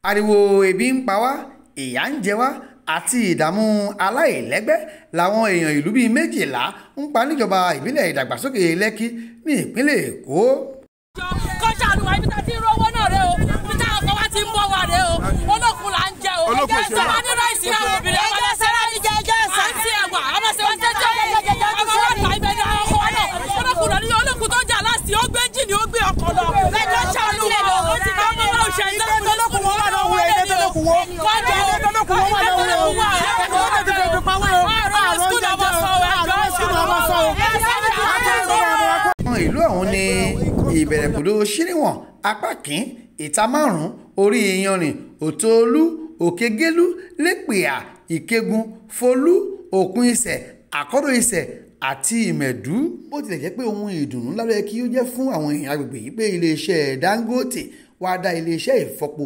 ariwo ebi ń pa wá ìyà ń jẹ wá àti ìdààmú aláìlẹ́gbẹ́ làwọn èèyàn ìlú bíi Méjìlá ń pa níjọba ìbílẹ̀ ìdàgbàsókè Lekki ní ìpínlẹ̀ Èkó. kọ́ṣà àlùwà ibi tá a ti ń rówó náà rẹ o ibi táwọn kan wá ti ń bọ̀ wá rẹ o olókun là ń jẹ o ìjọba ní ráìsì náà obìnrin ọmọdé sẹ́rẹ́ ní jẹjẹ ẹ̀sán àti ẹ̀wà àmọ́sẹ̀ wọn jẹjẹ àwọn ọ̀tá ibẹ̀ ní àwọn ọkọ̀ wa náà olókun lọ ní olókun tó jà láti ó gbé jì ní ó gbé ọkọ̀ lọ lẹ́jọ́ ṣàánú ó ti kọ́ ọmọ náà ṣe ìtọ́lókun wọn wà lọ́wọ́ ìlú Àwọn ní ìbẹ̀rẹ̀kùdù ṣíníwọ̀n apá kín ìta márùn-ún orí iyanrìn òtòolú òkègélú lẹ́pìà ìkẹ́gun folú òkun ìsẹ̀ àkọ́dọ̀ ìsẹ̀ àti ìmẹ̀dú. bó tilẹ̀ jẹ́ pé ohun ìdùnnú lábẹ́ kí ó jẹ́ fún àwọn èèyàn agbègbè yìí pé iléeṣẹ́ Dangote wá dá iléeṣẹ́ ìfọpo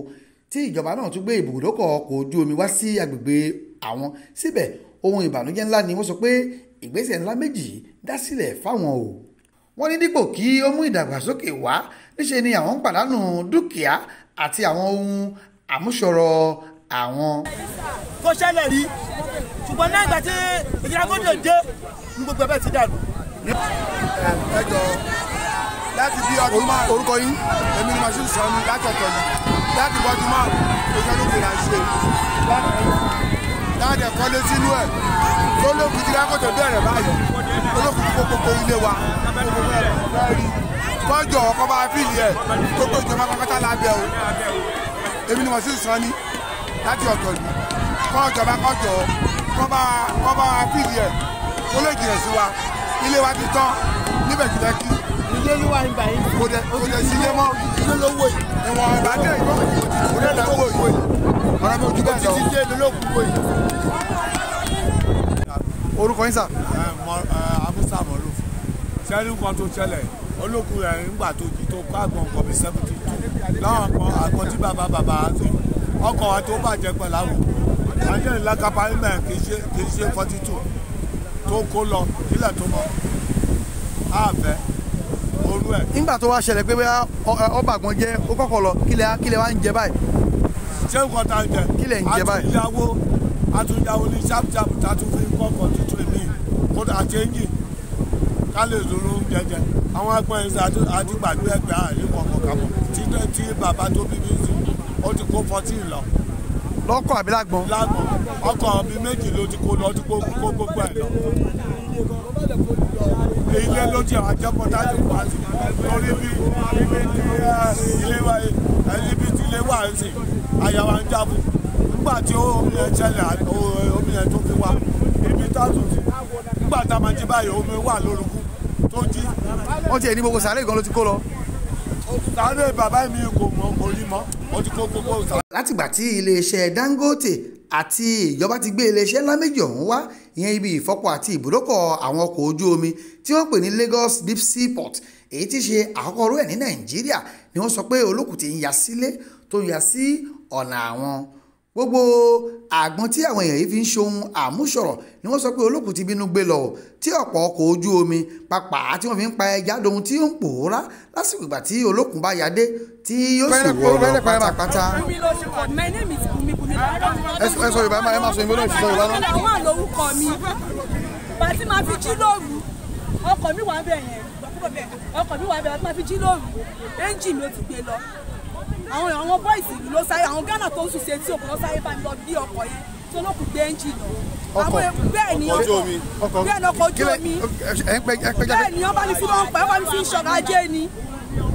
tí ìjọba náà tún gbé ibùdókọ̀ ọkọ̀ ojú omi wá sí agbègbè Àwọn. síbẹ̀ ohun ìbànújẹ́ ńlá ni wọ́n sọ pé ìgbésẹ̀ ńlá méjì dá sílẹ̀ fáwọn o. wọ́n ní dípò kí ó mú ìdàgbàsókè wá níṣe ni àwọn ń pàdánù dúkìá àti àwọn ohun àmúṣọrọ̀ àwọn. kò ṣẹlẹ̀ rí ṣùgbọ́n náà ìgbà tí ìjọba gbọ́dọ̀ dé ní gbogbo ẹbẹ̀ ti dàrú. ẹ jọ láti bí ọdún márùn. orúkọ yín. èmi ni màṣíù sọnù láti ọ̀tọ̀ yìí láti bọ́ ọdún márùn tó ṣe lókè là ń ṣe. láti ẹ̀kọ́ lé sínú ẹ̀ tó lókun tí Dangote bẹ̀rẹ̀ báyìí olókun kó gbogbo ilé wa kọjọ ọkọ bá fìlì ẹ̀ gbogbo ìjọba pátá lábẹ́ o. èmi ni màṣíù sọnù láti ọ̀tọ̀ yìí kọjọba kọjọ kọ́ bá fìlì ẹ̀ ó lè jìnà sí wa ilé wa ti tán níbẹ̀ jù Lekki. ilé ló wà nígbà yìí. kò dẹ̀ sí ilé mọ́ ilé lówó yìí. ìwọ̀n ìbàdàn ìgbọ́ kò dẹ̀ lówó yìí. ọ̀rọ̀ mi ò jù bẹ́ẹ̀ lọ. títí dé lólókùn wò yìí. orúkọ yín sà. amusa mọ̀lú sẹ́ni nǹkan tó ṣẹlẹ̀ olókùn rẹ̀ nígbà tó jí tó kó àgbọn nǹkan bíi 72 láwọn kan àgbọn tí bàbá àti ọkọ̀ wa tó bàjẹ́ pẹ̀lú àwọn àjẹ́ ìlàkàpá nígbà kì í ṣe 42 tó kó lọ sílẹ̀ tó mọ́ àfẹ́ orú ẹ̀. nígbà tó wá ṣẹlẹ̀ pé ọba àgbọn jẹ́ ó kọ́kọ́ lọ kílẹ̀ wá ń jẹ báyìí. ṣé nǹkan tá ń jẹ kílẹ̀ ń jẹ báyìí. àtúnyàwó ní ṣáàpùṣáàpù tá a tún fi kọ́kọ́ tuntun èmi kódà àti ẹ́ńjìn ká lè lóró oúnjẹ jẹ àwọn ẹgbẹ́ yìí àti gbàgbé ẹgbẹ́ àárín kọ̀ọ̀kan kàmọ́ tí bàbá tó bí mi sí ó ti kó 14 lọ. lọ́kọ̀ àbí lágbọ̀n. lágbọ̀n ọkọ̀ bíi méjì ló ti kó lọ ti kó gbogbo ẹ̀ lọ. ilé ló ti àwọn ajẹ́pọ̀tà ti pa sí torí bí ibi tí ilé wà ń sìn àyàwó ń jábù nígbà tí omi ẹ̀ ṣẹlẹ̀ omi ẹ̀ tó fi wá ibi táàtù sí nígbà tá a máa jí báyìí omi wà lórúkú tó jí. wọ́n ti ẹ̀ ní gbogbo sàárè gan ló ti kó lọ. sàárè bàbá mi kò mọ̀ kò rí mọ́ ó ti kó gbogbo sàárè. látìgbà tí iléeṣẹ́ Dangote àti ìjọba ti gbé iléeṣẹ́ ńlá méjì ọ̀hún wá ìyẹn ibi ìfọpo àti ìbùdókọ̀ àwọn ọkọ̀ ojú omi tí wọ́n pè ní Lagos Deep Sea Port èyí tí ṣe àkọ́kọ́ rú ẹ̀ ní Nàìjíríà ni wọ́n sọ pé olókùn ti ń ya sílé tó ń ya sí ọ̀nà àwọn. gbogbo àgbọn tí àwọn èèyàn yìí fi ń ṣohun àmúṣọrọ̀ ni wọ́n sọ pé olókùn ti bínú gbé lọ tí ọ̀pọ̀ ọkọ̀ ojú omi pàápàá tí wọ́n fi ń pa ẹja dohun tí ó ń pòórá lásìkò ìgbà tí olókùn bá yadé tí yóò sì wọ́ lọ pátápátá. ẹ sọ Yorùbá ẹ máa sọ ìbọn náà ìṣiṣẹ́ Yorùbá náà. àwọn àlòrúkọ mi bàtí máa fi jí lóru ọkọ̀ mi wà ń bẹ̀ yẹn ọkọ̀ mi wà ń bẹ̀ bàtí máa fi jí lóru ẹ́ńjìnì ló ti gbé lọ àwọn bọ́ìsì ìlú ló sáré àwọn Ghana tó ń sùn sí etí òkú ló sáré bá mi lọ bí ọkọ̀ yẹn tó ló kù gbé ẹ́ńjìnì lọ. bẹ́ẹ̀ ni ọkọ̀ ojú omi bẹ́ẹ̀ ni wọ́n bá mi fi wọ́n pa ẹ́ bá mi fi ṣọ̀rọ̀ ajé ni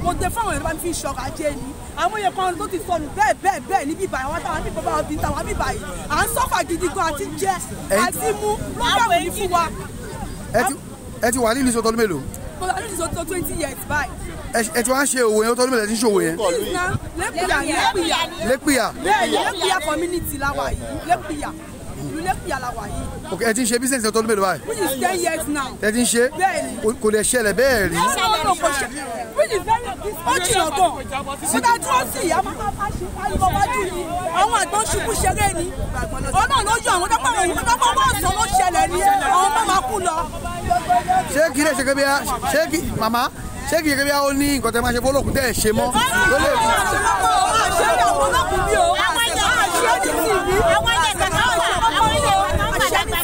mo dé fáwọn èèyàn bá mi fi ṣọ̀rọ̀ ajé ni àwọn èèyàn kan ló ti sọnù bẹ́ẹ̀ níbí ìbàyàn wọn táwọn nípa báwọn fi ń tàwọn níbí báyìí à ń sọ́fà gidi gan àti jẹ àti mú lọ́gbàwò ní fún wa. ẹ ti wà ní ìlú sọtọ́lú mélòó. mo lọ ní ìlú sọtọ́ 20 years báyìí. ẹ ti wá ń ṣe òwò yẹn tọ́lú mélòó ẹ ti ń ṣe òwò yẹn. Lekki. bẹ́ẹ̀ ni Lekki community la wà yìí Lekki ìlú Lekki la wà yìí. ok ẹ ti ń ṣe business tọ́lú mélòó báyìí. which is 10 years now. ẹ ti ń ṣe kò lè ṣẹlẹ̀ bẹ́ẹ̀ rí. which is very ó jìnnà gan. ó dá dúró sí ìyá máa bá ṣe àlùbọ̀ wájú ni àwọn àgbọn ṣubú ṣeré ni ọ̀nà ló yọ àwọn dápọ̀ bá sọ ló ṣẹlẹ̀ ni àwọn bá máa kú lọ. ṣé kí lè ṣe kébíyá ṣé kí màmá ṣé kì í kébíyá ó ní nǹkan tẹ́ máa ṣe fọ́lọ́kùn tẹ́ ẹ̀ ṣe mọ́. àwọn olókùn bí o.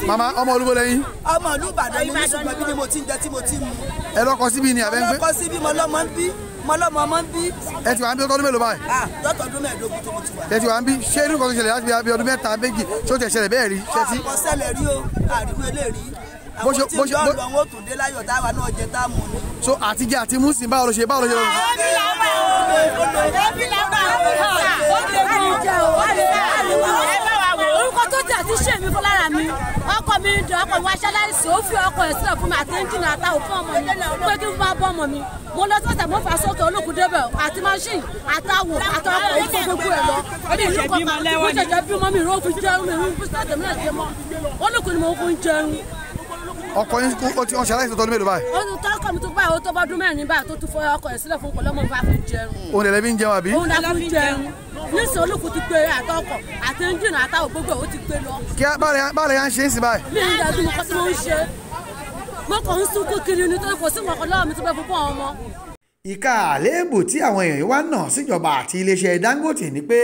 màmá ọmọ olúbo lẹ́yìn. ọmọ ìlú Ìbàdàn ni ṣùgbọ́n bí ni mo ti ń jẹ tí mo ti ń mu. ẹ lọkọ síbi ni àbẹ́ ń gbé. ọlọ́kọ síbi mo lọ́mọ ń bí mo lọ́mọ ọmọ ń bí. ẹ ti wà ń bí ọdún mélòó báyìí. lọ́tọ̀ọ́dún mẹ́ẹ̀ẹ́dógún tó mo ti wà. ẹ ti wà ń bí ṣé irú kan tó ṣẹlẹ̀ láti bí ọdún mẹ́ta méjì tó tẹ̀ ṣẹlẹ̀ bẹ́ẹ̀ rí ṣẹ́ tí. kò ṣẹlẹ̀ rí o àríwú eléèrí àwọn tí ń lọ lọ wọn ò tún dé láyọ̀ táwa náà jẹ táàmù ni. so àtijọ́ àti mùsùn báwo ló ṣe lọ. orúkọ tó tẹ̀ àti ṣe mi fún lára mi ọkọ mi ń dùn ọkọ mi wá ṣáláìsì ó fi ọkọ ẹ̀ sílẹ̀ fún mi àti ẹ́ńjìnì àtàwọn fún ọmọ mi pé kí n máa bọ́ ọmọ mi mo lọ sọ́sẹ̀ mo fà sókè olókùn débẹ̀ àti machine àtàwọ̀ àtàwọn ọkọ̀ gbogbo ẹ̀ lọ mo ṣẹ̀ṣẹ̀ bí mọ́ mi ìró fi jẹun mi ìró fi sọ́ọ̀tẹ̀ mi náà ṣe mọ́ olókùn ni mo fi ń jẹun. ọkọ yín ó ti ọ̀ṣẹ́ aláìsàn tọdún mélòó báyìí. ó ti tọ́ ọkọ mi tó báyìí ó tó bọ́dún mẹ́rin báyìí tó tún fọ ọkọ ẹ̀ sílẹ̀ fún kọlọ́mọ bá fi jẹun. òun lè lẹ́bí ń jẹun àbí. òun náà fi jẹun nísìnyí olùkùn ti gbé àtọkọ àti ẹ́ńjìnì àtàwọn gbogbo ẹ̀ ó ti gbé lọ. kí báàlẹ̀ yà ń ṣe é sí báyìí. mi ń dájú mo kọ́ sí mo ń ṣe mo kàn ń sunkún kiri nítorí kò sí nǹkan lọ́wọ́ mi tó fẹ́ fún fún ọmọ. ìka àléébù tí àwọn èèyàn wá nà síjọba àti iléeṣẹ́ Dangote ni pé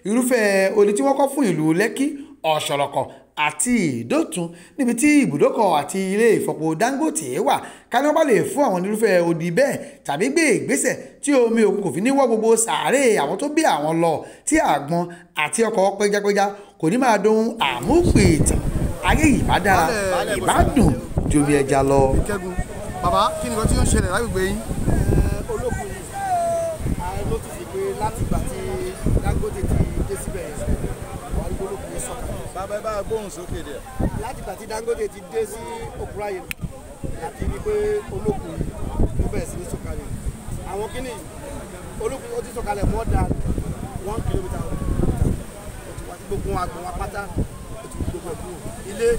irúfẹ́ odi tí wọ́n kọ́ fún ìlú Lekki ọ̀ṣọ̀rọ̀kọ̀ àti ìdótun níbi tí ibùdókọ̀ àti ilé ìfọpo Dangote wà ká ní wọ́n bá lè fún àwọn irúfẹ́ odi bẹ́ẹ̀ tàbí gbé ìgbésẹ̀ tí omi òkun kò fi ní wọ́ gbogbo sàárè àwọn tó bí àwọn lọ tí àgbọn àti ọkọ̀ péjápéjá kò ní máa dohun àmúpìtì ayé ìbá dára ìbá dùn ju omi ẹja lọ. ìkẹ́gun bàbá kí ni nǹkan tí ó ń ṣẹlẹ̀ lágbègbè yín. olókùn yìí a notice pé láti ìgbà tí Dangote ti dé síbẹ̀ wà ní olókùn yìí sọ̀kà. bàbá ẹ bá gbóhùn sókè díẹ̀. láti ìgbà tí Dangote ti dé sí òkúráyè láti rí pé olókùn yìí ló bẹ̀rẹ̀ sí ní sọ̀kalẹ̀. àwọn kíní olókùn ó ti sọ̀kalẹ̀ more than 1 kilometre ó ti wá sí gbogbo àgbọn wa pátá ó ti gbogbo ẹ̀ kúrò ilé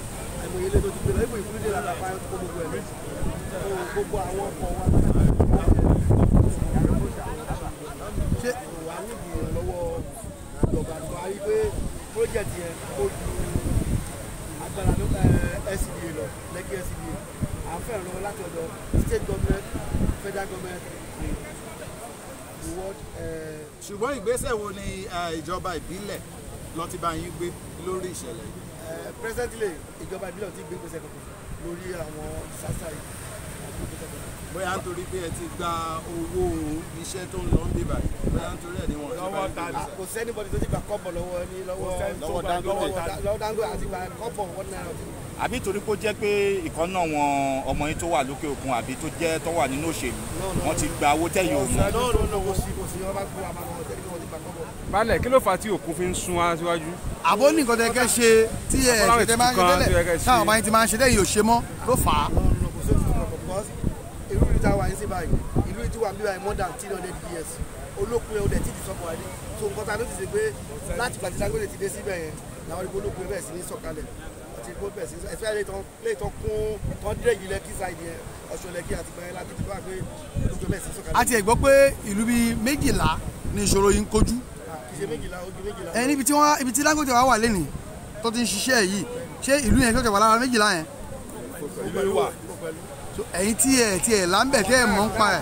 àìmọye ilé tó ti gbé lọ ibò ìkúrúdé lára fáyọ́ tó gbogbo ẹ̀ lẹ́sìn gbogbo àwọn ọkọ̀ wa ṣé wà níbi ìrànlọ́wọ́ ìjọba tó a rí pé project yẹn ó ju agbára SCDA lọ Lekki SCDA à ń fẹ́ ìrànlọ́wọ́ láti ọ̀dọ̀ state government federal government the world. ṣùgbọ́n ìgbésẹ̀ wo ni ìjọba ìbílẹ̀ ló ti bá yín gbé lórí ìṣẹ̀lẹ̀ yìí. presently ìjọba ìbílẹ̀ ti gbé gbèsè kankan lórí àwọn sasa yìí. bóyá nítorí pé ẹ ti gba owó iṣẹ́ tó ń lọ ń bíbà yìí bóyá nítorí ẹ̀ ni wọ́n ti bá yín gbé. kò sẹ́ni bọ́dí tó ti gba kọ́bọ̀ lọ́wọ́ Dangote àti gba kọ́bọ̀ wọ́n náírà. àbí torí kó jẹ́ pé ìkan náà wọn ọmọ yín tó wà lókè òkun àbí tó jẹ́ tó wà nínú òṣèlú wọ́n ti gba owó tẹ̀yìn òun. kò sí wọ́n bá gbọ́ àmọ́ àwọn ọ̀tẹ́ni wọ́n ti gba kọ́bọ̀. Balẹ̀ kí ló fà á tí òkun fi ń sún wá síwájú. àbó ní nǹkan tẹ́ kẹ́ ṣe tí ẹ̀ ṣe tẹ́ máa ń ṣe tẹ́lẹ̀ táwọn ọmọ yín ti máa ń ṣe tẹ́yìn ò ṣe mọ́ ló fà á. irú ìta wà ní sí báyìí ìlú ìtú wà níbàyìí more than 300 years olókùn ọdẹ tí ti sọkọ̀ wáyé so nǹkan ta ló ti ṣe pé láti pàtí Dangote ti dé síbẹ̀ yẹn làwọn ìbò olókùn bẹ̀rẹ̀ sí ní sọ̀kalẹ̀ àti ìbò bẹ̀rẹ̀ sí ẹ̀fẹ́ lẹ́ẹ̀tọ́ kún tán dírẹ́jì Lekki side yẹn Ọ̀ṣun Lekki àti bẹ̀rẹ̀ láti fi wá pé olókùn bẹ̀rẹ̀ sí sọ̀kalẹ̀. a ti ẹ̀ gbọ́ pé ìlú bíi Méjìlá ni ìṣòro yìí ń kojú. kì í ṣe Méjìlá ojú Méjìlá. ibi tí Dangote wà lẹ́nìí tó ti ń ṣiṣẹ́ yìí ṣé ìlú yẹn tó wà lára Méjìlá yẹn. ẹ̀yin tí ẹ̀ láńbẹ̀ tẹ́ ẹ̀ mọ̀ ń pa ẹ̀.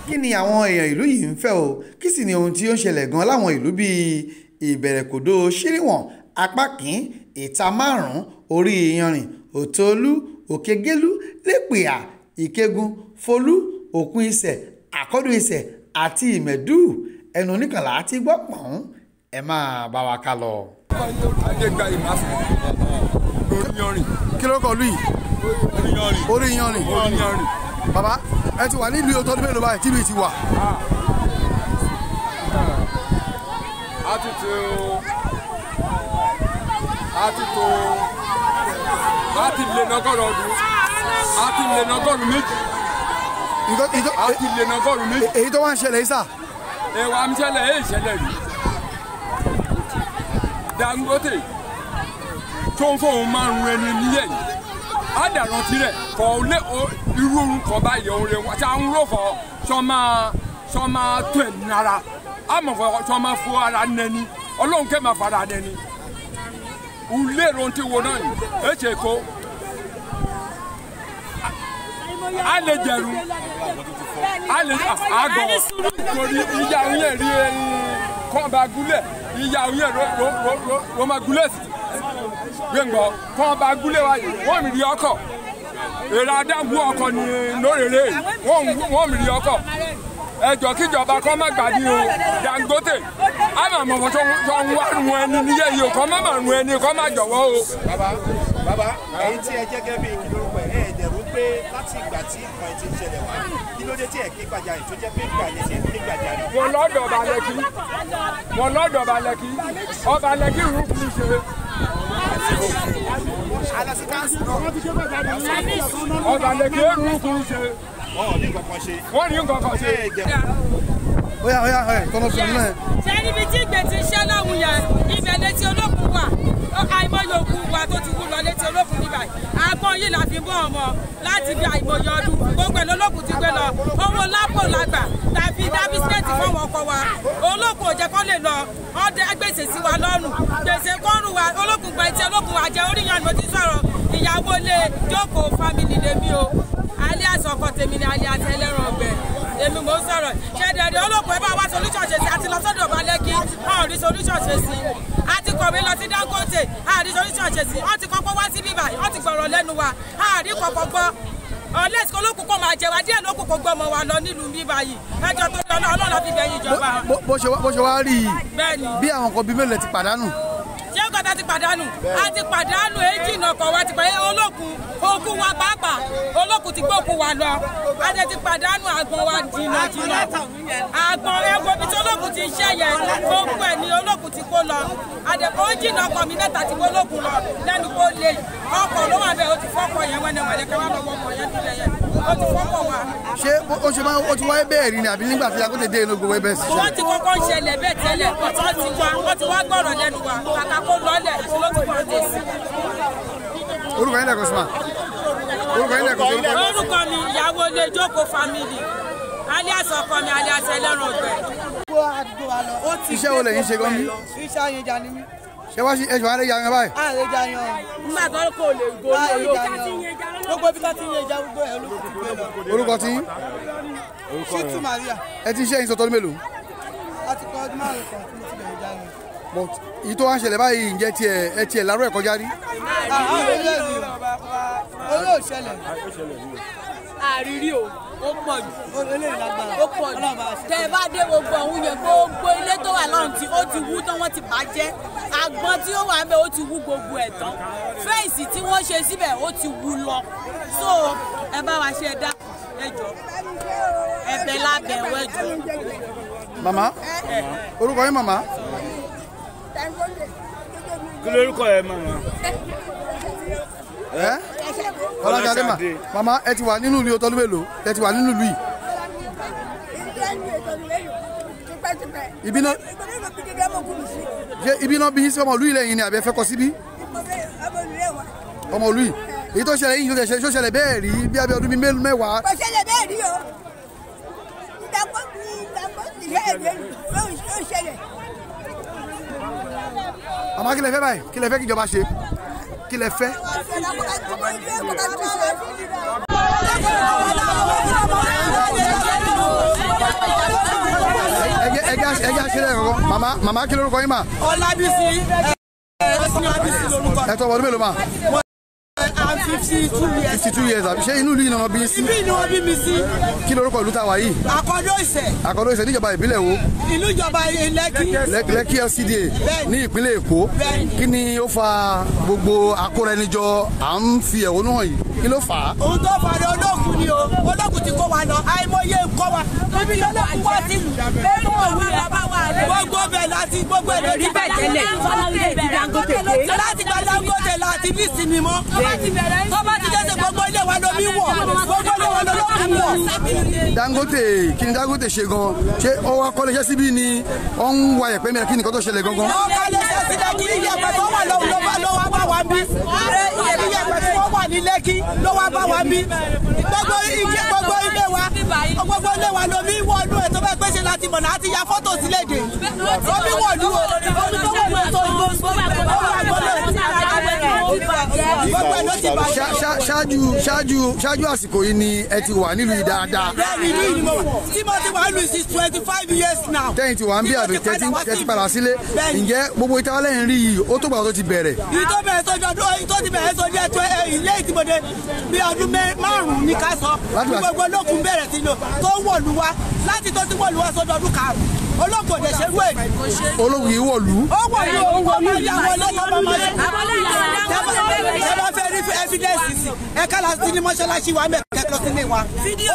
kí ni àwọn èèyàn ìlú yìí ń fẹ́ o kí sì ni ohun tí ó ń ṣẹlẹ̀ gan láwọn ìlú bíi ìbẹ̀rẹ̀kòdó ṣíríwọ̀n apákín ìta márùn-ún orí iyanrìn òtòolú òkègélú lẹ́pìà ìkẹ́gun folú òkun ìsẹ̀ àkọ́dù ìsẹ̀ àti ìmẹ̀dù ẹnu oníkànlá ti gbọ́ pọ̀n ẹ máa bá wa ká lọ. adégbà ìmáfẹ́ lórí yanrìn. kí ló kọ lù yìí. orí yanrìn. bàbá ẹ ti wà nílùú ọtọ́ ọdún mélòó báyìí tíbi ti wà. a ti lè nọgọ́rùn ọdún a ti lè nọgọ́rùn méjì. a ti lè nọgọ́rùn méjì. èyí tó wá ń ṣẹlẹ̀ yìí sà. ẹ̀wà ń ṣẹlẹ̀ èyí ṣẹlẹ̀ rí. Dangote tó ń fóun márùn ẹni níyẹn yìí á dàrán tirẹ̀ kọ́ lé irú orúkọ báyìí òun lè wá tí a ń rò fọ́ sọ máa tó ẹ̀ nara á mọ̀ fọ́ sọ máa fọ́ ara nẹni ọlọ́run kẹ́ máa fara nẹni ulé ron ti wo náà yìí ẹ ṣe kó a lè jẹ̀rù a lè àgọ̀ torí ìyá òun yẹn rí kọ́ bá gúlẹ̀ ìyá òun yẹn ló máa gúlẹ̀ sí gbẹ̀ngbọ́ kọ́ ọba Abúlé wa yìí wọ́n mi rí ọkọ̀ èrò adágún ọkọ̀ ní lórèrè wọ́n mi rí ọkọ̀ ẹjọ́ kíjọba kọ́ má gbàdí o Dangote àmọ́ àmọ́ tó ń wá nu ẹni níyẹ yìí o kọ́ má má nu ẹni kọ́ má jọ̀wọ́ o. bàbá ẹ̀yin tí ẹ jẹ́ gẹ́gẹ́ bí ìlórúkọ ẹ̀ ẹ̀dẹ̀rú pé láti ìgbà tí nǹkan ti ń ṣẹlẹ̀ wá kí ló dé tí ẹ̀ ké gbàjarè tó jẹ́ pé ìgbà yẹn ti ń ké gbàjarè. wọn lọ́dọ̀ ọba Lekki ọba Lekki rú kú ṣe. ọba Lekki rú kú ṣe. wọ́n ní nǹkan ṣe. Oya kọ́nà sọ náà. ṣé níbi tí ìgbẹ́ ti ṣẹ́ lọ́hùn yẹn ibẹ̀ létí olókùn wà àìmọye òkú wa tó ti kú lọ létí olókùn níbà àgbọn yìí la fi bọ́ ọmọ láti bí àìmọye ọdún gbogbo ẹ̀ lólókùn ti gbé lọ owó lápò lágbà tàbí dábísímẹ́ǹtì fáwọn ọkọ wa olókùn ò jẹ́ kó lè lọ ọdẹ gbèsè sí wa lọ́rùn gbèsè kọ́rùn wa olókùn gba etí olókùn wa jẹ́ oríyàn mo ti sọ̀rọ̀ ìyàwó lé jókòó fámìlì lèmi o alias ọkọ tèmi ni alias ẹlẹ́ran ọgbẹ́ èmi mò ń sọ̀rọ̀ ṣé dẹ̀dẹ̀ olókùn ẹ bá wá solution ṣe sí àti lọ sọ́dọ̀ ọba Lekki wọn ò rí solution ṣe sí àti kọ̀wé lọ sí Dangote àrí solution ṣe sí wọ́n ti kọ́kọ́ wá sí bíbá wọ́n ti gbọ̀rọ̀ lẹ́nu wa àrí kọ̀kọ́ gbọ́ ọ̀lẹ́sì olókùn kò máa jẹ wá díẹ̀ lókùn kò gbọ́ ọmọ wa lọ nílùú bíbá yìí ẹjọ́ tó lọ náà ọlọ́run fi bẹ̀yìn ìjọba. bó ṣe wá rí i bí àwọn kan bíi mélòó ti pàdánù. ṣé kọ́ta ti pàdánù a ti pàdánù èjì náà kọ̀ wá ti pàdé olókùn okùn wa pàápàá olókùn ti gbókùn wa lọ a ti pàdánù àgbọn wa jìnnà àgbọn ẹgbẹ́ bí tí olókùn ti ṣẹ́ yẹn gbogbo ẹ̀ ni olókùn ti kó lọ àdẹ̀kọ́ ó jìnnà ọkọ̀ mi mẹ́ta ti kó olókùn lọ lẹ́nu kó lè ọkọ̀ ló wà bẹ́ẹ̀ ó ti fọ́kọ̀ yẹn wẹ́nẹ̀wẹ̀lẹ̀ kẹwàá lọ́wọ́ ọkọ̀ yẹn nílẹ̀ yẹn ó ti fọ́kọ̀ wa. ṣé ó ti wáyé bẹ́ẹ̀ rí ni àbí nígbà tí Dangote dé inú gbogbo ẹbẹ̀ sí. wọ́n ti kọ́kọ́ ń ṣẹlẹ̀ bẹ́ẹ̀ tẹ́lẹ̀ wọ́n ti wá gbọ́rọ̀ lẹ́nu wa kàkà kó lọ́lẹ̀ ìṣòlótò kan dé sí. orúkọ yín lẹ́kọ̀ọ́ sùnmà orúkọ mi ìyàwó lè jókòó family alias ọkọ mi alias ẹlẹ́ran ọgbẹ́. iṣẹ́ wo lẹ́yìn ṣe gan mi. iṣẹ́ àyànjà ni mí. ṣé wá sí ẹ̀ṣọ́ àárẹ̀ yan báyìí. àárẹ̀ jà yan. nígbà tó kò lè gorí olóòtú. gbogbo ibi tá ti ń yẹ ìjà gbogbo ẹ̀ olóòtú ti gbé lọ. orúkọ tí. Ṣítù Maria. ẹ ti ṣe ìṣọ́ tọ́dún mélòó. a ti kọ́ ọdún márùn-ún kan tí mo ti bẹ̀rẹ̀ jà yan. but èyí tó wá ń ṣẹlẹ̀ báyìí ǹjẹ́ tiẹ̀ lárú ẹ̀ kọjá rí. olóòṣẹlẹ̀. àrírí o ó pọ̀ jù ó pọ̀ jù tẹ́ ẹ bá dé gbogbo ọ̀hún yẹn gbogbo ilé tó wà lọ́run tí ó ti wú tán wọ́n ti bàjẹ́ àgbọn tí ó wà ń bẹ ó ti wú gbogbo ẹ̀ tán fẹ́ǹsì tí wọ́n ṣe síbẹ̀ ó ti wú lọ so ẹ bá wa ṣe ẹ dá ẹ jọ ẹ̀bẹ̀ lábẹ́ ẹwẹ jọ. màmá orúkọ yín màmá. kí lórúkọ ẹ màmá. Ọlájàdé mà màmá ẹ ti wà nínú ìlú ọtọ́dún mélòó ẹ ti wà nínú ìlú yìí. ibi náà bí yín sí ọmọ ìlú yìí lẹ́yìn ni àbí ẹ fẹ́ kọ síbí. ọmọ ìlú yìí èyí tó ṣẹlẹ̀ yìí tó ṣẹlẹ̀ bẹ́ẹ̀ rí bí abẹ́ ọdún bíi mẹ́wàá. kò ṣẹlẹ̀ bẹ́ẹ̀ rí o ìdàgbọ́ ìṣẹ̀lẹ̀ ló ṣẹlẹ̀. àmọ́ kí lẹ fẹ́ báyìí kí lẹ fẹ́ kíjọba ṣe kí lẹ fẹ́. ẹjẹ àṣírí ẹ̀kọ́ màmá kí lórúkọ yín mà. Ọlábísí lórúkọ. ẹ tọ́ ọmọdún mélòó mà. 52 years àbí ṣé inú ìlú yìí náà bí sí. ibi ni wọ́n bí mi sí. kí lorúkọ ìlú tá a wà yìí. Àkọ́dọ̀ Ìṣẹ̀ níjọba ìbílẹ̀ wo. ìlú ìjọba Lekki. Lekki LCDA ní ìpínlẹ̀ Èkó. kí ni ó fa gbogbo àkóraẹnijọ à ń fi ẹ̀hónú hàn yìí kí ló fà á. ohun tó fà á ní olóògùn ni o olóògùn ti kó wa lọ àìmọye nǹkan wa níbi olóògùn wá sí ìlú gbogbo bẹ̀ láti gbogbo ẹ̀ lórí bẹ̀ tẹ́lẹ̀ láti gba Dangote láti ní ìsinmi mọ́ tó bá ti dẹ́sẹ̀ gbogbo ilé wa lomi wọ̀ gbogbo ilé wa lolóògùn wọ̀. Dangote kí ni Dangote ṣe gan ṣé ọwọ́ akọ́lẹ́ṣẹ́ síbí ni ó ń wa ẹ̀pẹ́ mẹ́rin kí ni kó tó ṣẹlẹ̀ gangan. ọkọlẹ́ṣẹ́ sílẹ̀ kí iyẹ̀pẹ̀ tó wà lọ́wọ́ bá wa bí iyẹ̀pẹ̀ tí wọ́n wà ní Lekki ló wá bá wa bí gbogbo ilé wa lomi wọ̀ ọdún ẹ̀ tó bẹ́ẹ̀ pèsè láti mọ̀ náà àti ya fọ́tò sílẹ̀ dè omi wọ̀ ọdún omi tó wọ̀ ọdún tó gbogbo ẹ̀ ló ṣáájú àsìkò yìí ni ẹ ti wà nílùú yìí dáadáa. bẹ́ẹ̀ni ní ìmọ̀ tí mo ti wà nílùú yìí 25 years now. tẹ́yìn tí wà ń bí àbí tẹ́tí padà sílé ǹjẹ́ gbogbo ìtawálẹ̀ ń rí yìí ó tó gbà tó ti bẹ̀rẹ̀. ìtọ́ bẹ̀rẹ̀ sọ́jọ́ ọdún tó ti bẹ̀rẹ̀ sọ́jọ́ ẹ̀tọ́ ilé ìtìmọ̀dé bí ọdún márùn-ún ní ká sọ gbogbo olókùn bẹ̀rẹ̀ sí lò tó wọ̀lú wa láti tó ti wọ̀lú wa sọ́jọ́ ọdún karùn-ún olókùn òde ṣe rú èyí. olókùn yìí wọ̀lú. ó wọ̀lú ọmọ ìyàwó ọlọ́mọ ẹ bá fẹ́ rí evidence sí ẹ kálá sí ní mọ́ṣáláṣí wa mẹ́kẹ́ lọ sílé wa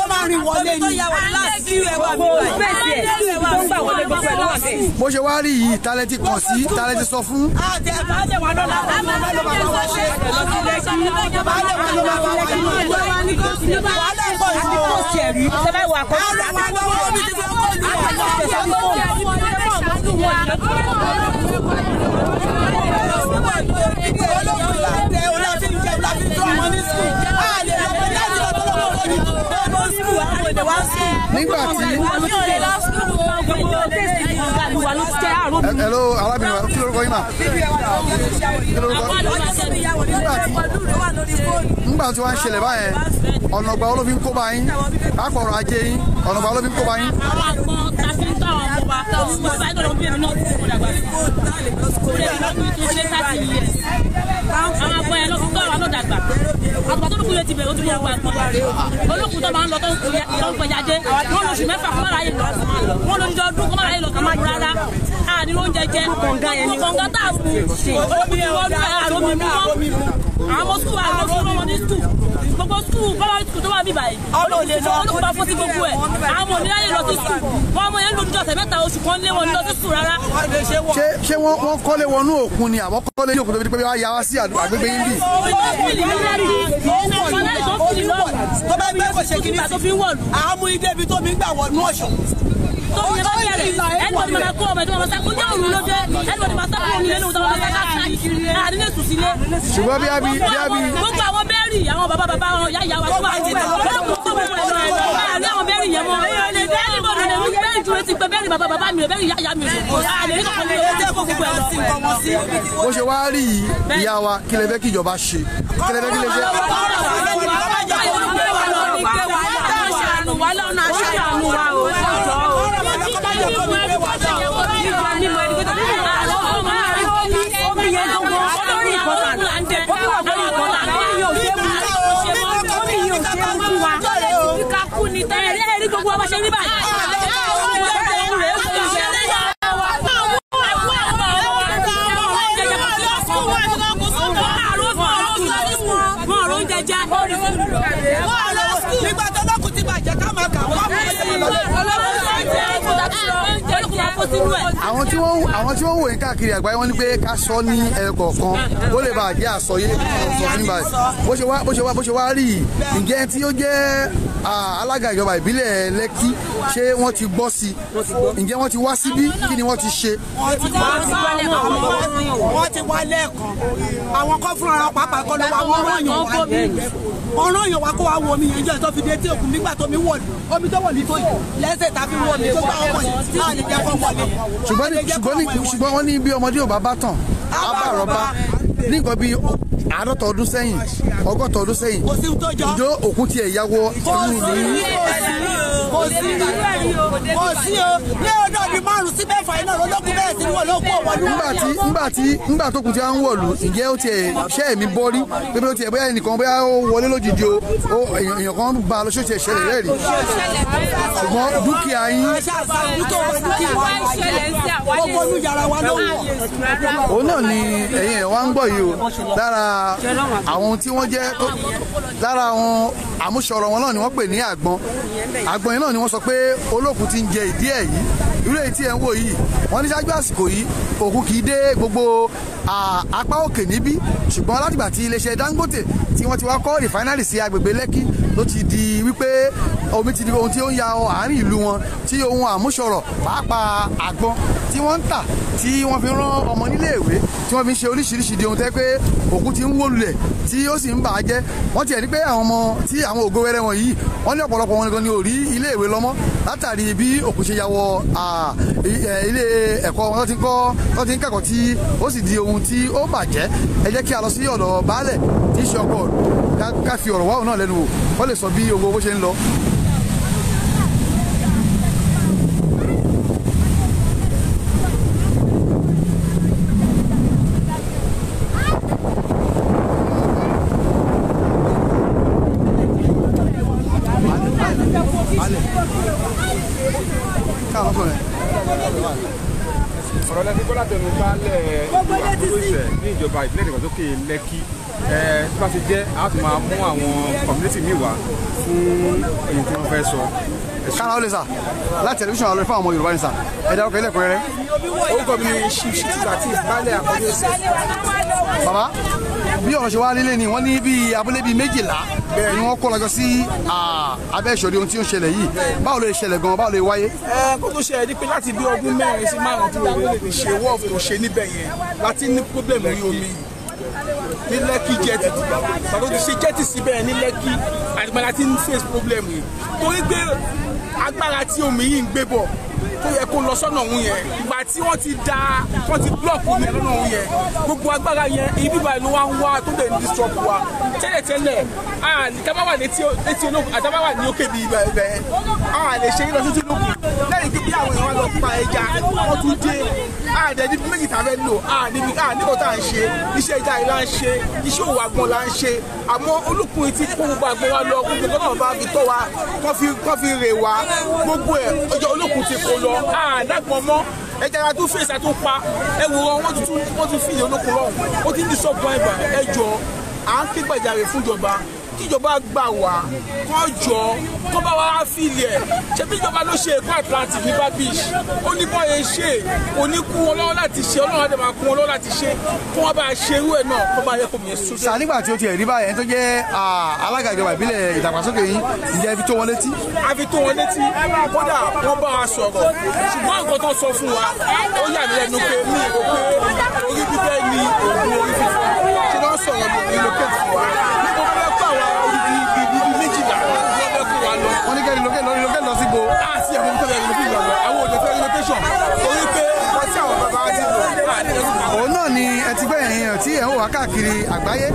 ó máa rìn wọlé ní. bó ṣe wá rí yìí tálẹ́tì kàn sí tálẹ́tì sọ fún. Hello, arábìnrin kí lórúkọ yín mà? Nígbà tí wọ́n ń ṣẹlẹ̀ báyẹn ọ̀nà ọgbà wo ló fi ń kó bá yín pápọ̀ ọ̀rọ̀ ajé yín ọ̀nà ọgbà wo ló fi ń kó bá yín. àwọn àgbọn ta fi ń tọ́ àwọn ọmọ wa mo sáré lọ́dọ̀ bí èmi náà ti kó dàgbà sí i lè lọ́dún tó ṣe 30 years àwọn àgbọn yẹn ló fi ń tọ́ àwọn náà dàgbà àgbà tó dùkú yẹn ti bẹ̀rẹ̀ ó ti wọ́n wọ àgbọn olókùn tó máa ń lọ tó ń pẹ̀jáde wọ́n lóṣù mẹ́fà kó má ráyè lọ wọ́n lóṣù ọdún kó má ráyè lọ kó má dùn rárá àní oúnjẹ jẹ kọ̀ǹgá tá a mú omi wọn ní àrò mi mú wọn àwọn skul àwọn skul wọn ní skul gbogbo skul bọ́lá skul tó wà bí báyìí olókùn bá fọ́ sí gbogbo ẹ̀ àwọn ọmọ oníláyè lọ sí skul wọn ọmọ yẹn lójú ọ̀sẹ̀ mẹ́ta oṣù kan lé wọn lọ sí skul rárá. ṣé wọ́n kọ́lé wọnú òkun ni àwọn kọ́lé ní òkun tó fi di pé wọ́n á yà wá sí àgbègbè yín bì. tó bá gbé kò ṣe kí ní sí àmú ilé ibi tó mi gbà wọnú ọ̀ṣọ́. tó yẹ bá bẹ̀rẹ̀ ẹnìbọ̀dì máa kó ọmọ ẹ̀dùn ọmọ sáà kójá òru ló dé ẹnìbọ̀dì máa sáà kó omi lẹ́nu ọmọ sáà káàkiri àdínlẹ̀ sùn sílé. ṣùgbọ́n bí abi. gbogbo àwọn bẹ́ẹ̀rì àwọn bàbá wọn yá ìyá wa tó wà ní àwọn bẹ́ẹ̀rì yẹn mọ́ ẹnìbọ̀dì lè mú bẹ́ẹ̀rì tó ti pẹ́ bẹ́ẹ̀rì bàbá mi ò bẹ́ẹ̀rì yá ìyá mi ò àlè rí kankan lé ẹjẹ́ kó gbogbo ẹ̀ lọ. bó ṣe wá rí yìí ìyá wa kí lè fẹ́ kí ìjọba ṣe kí lè fẹ́ kí lè ṣe. àwọn tí wọ́n wò ní káàkiri àgbáyé wọ́n ní pé ká sọ ní ẹ̀kọ̀ọ̀kan ó lè bá àjẹ́ àsọyé sọ nígbà bó ṣe wá rí ǹjẹ́ tí ó jẹ́ alága ìjọba ìbílẹ̀ Lekki ṣé wọ́n ti gbọ́ sí ǹjẹ́ wọ́n ti wá síbí kí ni wọ́n ti ṣe. wọ́n ti wá lẹ́ẹ̀kan àwọn kan fúnra ara pàápàá kọ́ ló wá wọ́n rán yàn wá kó wá wo omi yẹn jẹ́ tó fi dé tí òkun nígbà tó mi wọ̀ omi tó wọ̀ ní tó yìí lẹ́sẹ̀ tàbí wọ̀ ní tó bá ọmọ yìí tí a lè jẹ́ kó wọlé. ṣùgbọ́n wọ́n ní bí ọmọdé ò bá bá tàn á bá àrọ́bá ní nǹkan bíi 50 ọdún sẹ́yìn 60 ọdún sẹ́yìn ìjọ òkun tiẹ̀ yàwó ìlú ní. kò sí o ní ọdún ọdún márùn sí mẹ́fà iná olókùn bẹ́ẹ̀ sí wọ́n ló kó wọlú. nígbà tó kù tí a ń wọ̀lú ǹjẹ́ ó tiẹ̀ ṣẹ́ ẹ̀mí bọ́rí pé ó tiẹ̀ bóyá ẹnìkan bóyá ó wọlé lójijì o èèyàn kan bá a lọ ṣó tiẹ̀ ṣẹlẹ̀ rẹ̀ rí ṣùgbọ́n dúkìá yín. òun náà ni ẹ̀yin ẹ̀ wá ń gbọ́ yìí o lára àwọn tí wọ́n jẹ́ lára àwọn àmúṣọrọ̀ wọn náà ni wọ́n pè ní àgbọn yìí náà ni wọ́n sọ pé olókùn ti ń jẹ ìdí ẹ̀ yìí irú èyí tí ẹ̀ ń wò yìí wọ́n ní ṣáájú àsìkò yìí òkun kì í dé gbogbo apá òkè níbí ṣùgbọ́n látìgbà tí iléeṣẹ́ Dangote tí wọ́n ti wá kọ́ rìfáínárì sí agbègbè Lekki ló ti di wípé omi ti di ohun tí ó ń ya àárín ìlú wọn tí ohun àmúṣọrọ̀ pàápàá àgbọn tí wọ́n ń tà tí wọ́n fi rán ọmọ níléèwé tí wọ́n fi ń ṣe oríṣiríṣi di ohun tẹ́ pé òkú ti ń wó lulẹ̀ tí ó sì ń bà á jẹ́ wọ́n tiẹ̀ ní pé àwọn ọmọ tí àwọn ògo wẹ́rẹ́ wọn yìí wọ́n ní ọ̀pọ̀lọpọ̀ wọn ni ò rí iléèwé lọ́mọ́ látàrí bí òkú ṣe ya wọ ilé ẹ̀kọ́ wọn tó ti ń kẹ́kọ̀ọ́ tí ó sì di ohun tí ó bàjẹ́ ẹ jẹ́ kí a lọ sí ọ̀dọ̀ baálẹ̀ tí í ṣe ọkọ ká fi ọ̀rọ̀ wáhùn náà lẹ́nu wò wọ́n lè sọ bí owó bó ṣe ń lọ. ọ̀rọ̀ lẹ́sìn kọ́lá tẹnu baálẹ̀ Ileeṣẹ ní ìjọba ìpínlẹ̀ ìdàgbàsókè Lekki tí bá ti jẹ́ a tún máa mú àwọn community míì wá fún èyí tí wọ́n fẹ́ sọ. kára ó lè sà láti tẹlifíṣàn àlọ́ fún àwọn Yorùbá ní sà ẹ dárúkọ ilé ẹ̀kúnrẹ́rẹ́. orúkọ mi ni ṣíṣítì àti baálẹ̀ àkọ́jú ẹ̀sẹ̀. bàbá bí ọ̀rọ̀ ṣe wá nílé ni wọ́n ní bíi abúlé bíi Méjìlá ni wọ́n kó lọ́jọ́ sí abẹ́ ìṣòro ohun tí ó ń ṣẹlẹ̀ yìí báwo ló ṣẹlẹ̀ gan-an báwo ló wáyé. kó tó ṣẹlẹ̀ ní pé láti bí ọdún 4 sí 5 tí Dangote ṣe wọ́ọ̀fù tó ṣe níbẹ̀ yẹn láti ní pọ́blẹ̀mù rí omi ní Lekki jẹ́tì tàbí ti ṣe jẹ́tì síbẹ̀ ní Lekki àtìgbà láti ní face problem yìí torí pé agbára tí omi yìí ń gbé bọ̀ tó yẹ kó lọ sọ́nà òun yẹn ìgbà tí wọ́n ti blọọkì omi lọ́nà òun yẹn gbogbo agbára yẹn ibi báyìí ló wá ń wá tó dẹ̀ ń disrupt wa tẹ́lẹ̀tẹ́lẹ̀ àtàbáwà létí ológun àtàbáwà ní òkè bíi ibẹ̀ lè ṣe lọ títí ológun lẹ́yìn pé bí àwọn èèyàn wá lọ pa ẹja wọ́n tún dé àdẹ̀dí méjì tàbí lò nígbà tá à ń ṣe iṣẹ́ ìjà yìí là ń ṣe iṣẹ́ òwò àgbọn là ń ṣe àmọ́ olùkùnrin tí kó gbogbo àgbọn wa lọ gbogbo tó náà bá fi tọ́ wa kọ́ fi rè wá gbogbo ẹ̀ ọjọ́ olùkùn ti kó lọ àdàgbọ̀n mọ́ ẹja ara tún fèsì àtún pa ẹ wò wọ́n tún fìyè olókùn lọ́hùn ó ti ń di sọ́ọ̀bù àìbà ẹ jọ à ń ké gbàjarè fúnjọba kíjọba gbà wá kọ́ jọ kọ́ bá wá fìlì ẹ̀ ṣe bí ìjọba ló ṣe Èkó Atlantic ní babish ó ní bọ́ ẹ ṣe kò ní kún wọn lọ́wọ́ láti ṣe ọlọ́run àti máa kún wọn lọ́wọ́ láti ṣe kí wọ́n bá ṣe irú ẹ̀ náà kó bá yẹ kó mi sùn. sà nígbà tí ó ti rí báyẹn tó jẹ́ alága ìjọba ìbílẹ̀ ìdàgbàsókè yìí ǹjẹ́ ibi tó wọn létí. a fi tó wọn létí kódà wọ́n bá wa sọ̀rọ̀ ṣùgbọ́n nǹkan tó sọ fún wa ó yà mí lẹ́nu pé mi ò pé orí bíbẹ́ ni oògùn orí fífọ́ ṣé wọ́n sọ̀rọ̀ mi lókè fún wa Méjìlá wọ́n ní kẹ́rin lókè lọ síbo. àti àwọn ọmọ tó bẹ̀rẹ̀ lókè lọ àwọn òde fẹ́ relocation torí pé wọ́n tí àwọn bàbá wa ti lò. òun náà ni ẹ ti gbẹ̀yìn tí ẹ̀ ń wà káàkiri àgbáyé